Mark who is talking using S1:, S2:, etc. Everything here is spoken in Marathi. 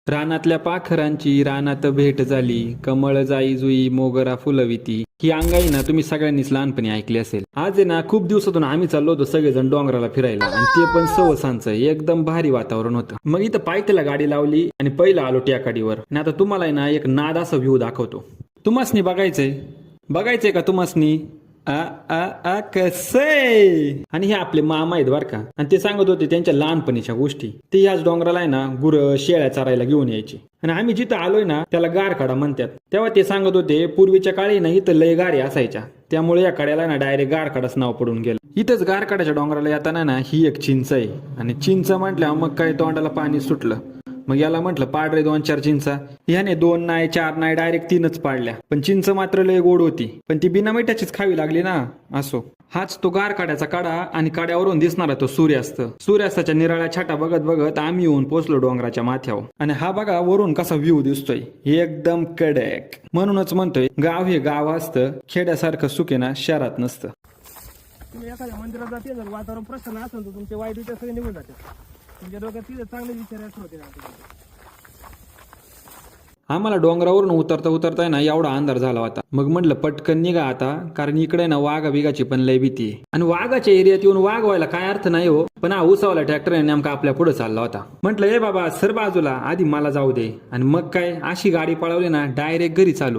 S1: रानातल्या पाखरांची रानात भेट झाली, कमळ जाई जुई मोगरा फुलविती. ही अंगाई ना तुम्ही सगळ्यांनीच लहानपणी ऐकली असेल. आज आहे ना खूप दिवसातून आम्ही चाललो होतो सगळेजण डोंगराला फिरायला, आणि ते पण सवसांचं एकदम भारी वातावरण होतं. मग इथं पायथ्याला गाडी लावली आणि पहिला आलो टेकाडीवर. आणि आता तुम्हाला आहे ना एक नाद असा व्ह्यू दाखवतो. तुम्हासनी बघायचंय का तुम्हासनी? आ आ आ कसय. आणि हे आपले मामा आहेत बर का, आणि ते सांगत होते त्यांच्या लहानपणीच्या गोष्टी. ते याच डोंगराला आहे ना गुरं शेळ्या चरायला घेऊन यायचे, आणि आम्ही जिथं आलोय ना त्याला गारखाडा म्हणतात. तेव्हा ते सांगत होते पूर्वीच्या काळी ना इथं लय गारी असायच्या, त्यामुळे या कड्याला ना डायरेक्ट गारखाडाच नाव पडून गेलं. इथंच गारखाड्याच्या डोंगराला येताना ना ही एक चिंच आहे, आणि चिंच म्हटल्या मग काय तोंडाला पाणी सुटलं. मग याला म्हटलं पाड रे 2-4 चिंचा. ह्याने 2 नाही 4 नाही डायरेक्ट 3च पाडल्या. पण चिंच मात्र लय गोड होती, पण ती बिना मिठाचीच खावी लागली ना. असो, हाच तो गारखाड्याचा कडा, आणि कड्यावरून दिसणारा तो सूर्यास्त. सूर्यास्ताच्या निराळ्या छाटा बघत बघत आम्ही येऊन पोहोचलो डोंगराच्या माथ्यावर. आणि हा बघा वरून कसा व्ह्यू दिसतोय, एकदम कडक. म्हणूनच म्हणतोय गाव हे गाव असतं, खेड्यासारखं सुख आहे ना शहरात नसतं.
S2: तुम्ही एखाद्या मंदिरात जाते जर वातावरण प्रसन्न असेल तर तुमचे वाईट विचार सगळे निघून जाते. तुमच्या डोक्यात तिथे चांगले विचार येत होते.
S1: आम्हाला डोंगरावरून उतरता उतरता ना एवढा अंधार झाला होता. मग म्हटलं पटकन निघा आता, कारण इकडे ना वाघा बिगाची पण लय भीती आहे. आणि वाघाच्या एरियात येऊन वाघ व्हायला काय अर्थ नाही हो. पण हा उसावाला ट्रॅक्टर नेमका आपल्या पुढे चालला होता. म्हटलं ए बाबा सर बाजूला, आधी मला जाऊ दे. आणि मग काय अशी गाडी पळवली ना डायरेक्ट घरी चालू.